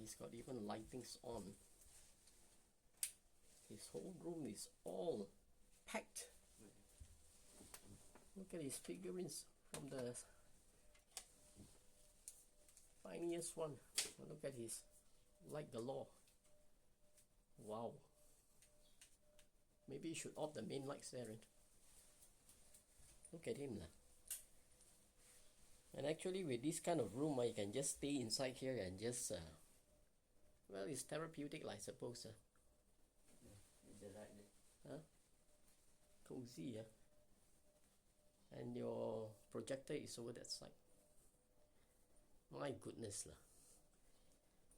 he's got even lightings on. His whole room is all packed. Look at his figurines from the tiniest one. Look at his light galore. Wow. Maybe you should off the main lights, Aaron. Look at him now. And actually with this kind of room, you can just stay inside here and just, well, it's therapeutic, I suppose. Huh? Cozy, yeah. And your projector is over that side. My goodness lah.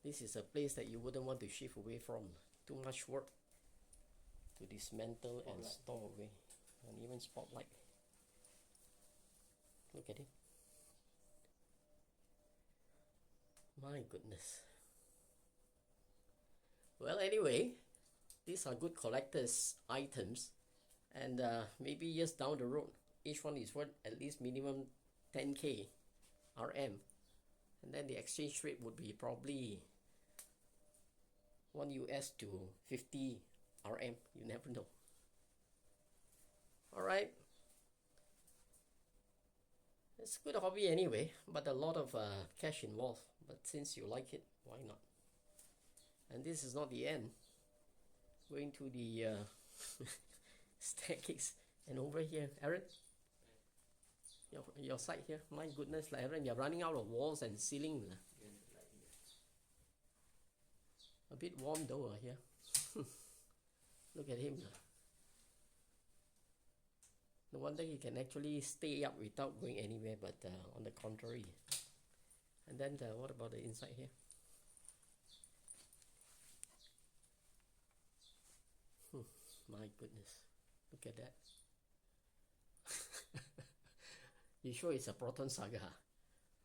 This is a place that you wouldn't want to shift away from. Too much work to dismantle and store away. And even spotlight. Look at it. My goodness. Well, anyway, these are good collector's items, and maybe years down the road, each one is worth at least minimum 10k RM, and then the exchange rate would be probably 1 US to 50 RM. You never know. All right. It's a good hobby anyway, but a lot of cash involved. But since you like it, why not? And this is not the end. Going to the staircase and over here, Aaron. Your side here. My goodness, Aaron, you're running out of walls and ceiling. A bit warm though here. Look at him. No wonder he can actually stay up without going anywhere, but on the contrary. And then what about the inside here? My goodness, look at that. You sure it's a Proton Saga?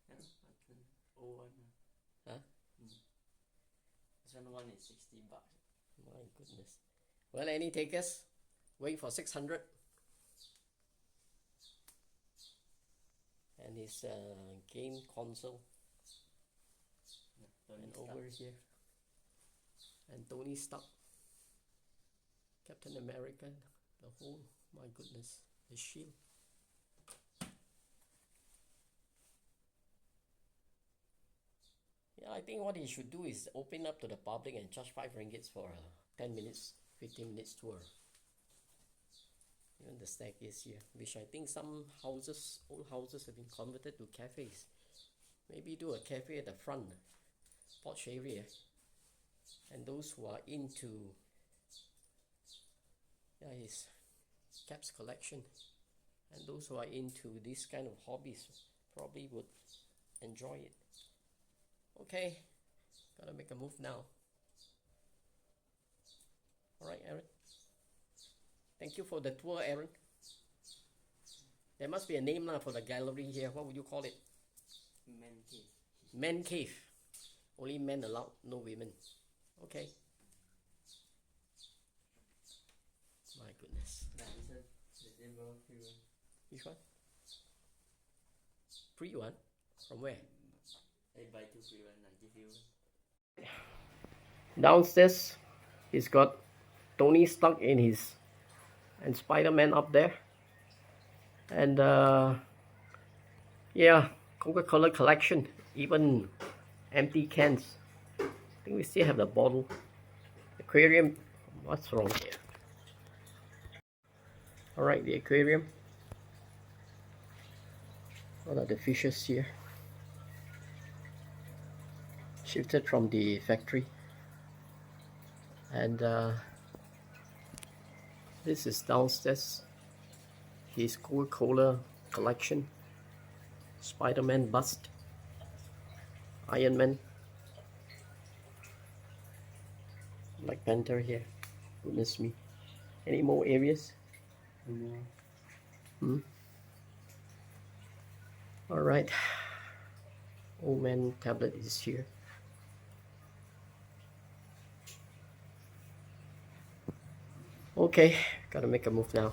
Yeah, old one. Huh? This one is 60 bucks. My goodness. Well, any takers? Wait for 600. And his game console. Yeah, and over here. And Tony Stark. Captain America. The whole, my goodness. The shield. Yeah, I think what he should do is open up to the public and charge 5 ringgits for a 10 minutes, 15 minutes tour. Even the staircase here, which I think some houses, old houses, have been converted to cafes. Maybe do a cafe at the front, porch area. And those who are into his caps collection, and those who are into this kind of hobbies probably would enjoy it. Okay, gotta make a move now. Alright, Aaron. Thank you for the tour, Aaron. There must be a name now for the gallery here. What would you call it? Man cave. Men cave. Only men allowed, no women. Okay. My goodness. Which one? Free one? From where? I buy 2 free one, I give you one. Downstairs, he's got Tony Stark in his, and Spider-Man up there. And yeah, Coca-Cola collection, even empty cans. I think we still have the bottle. Aquarium, what's wrong here? Alright, the aquarium. What are the fishes here? Shifted from the factory. And this is downstairs. His Coca-Cola collection. Spider-Man bust. Iron Man. Black Panther here. Goodness me. Any more areas? Alright. Old man tablet is here. Okay, gotta make a move now.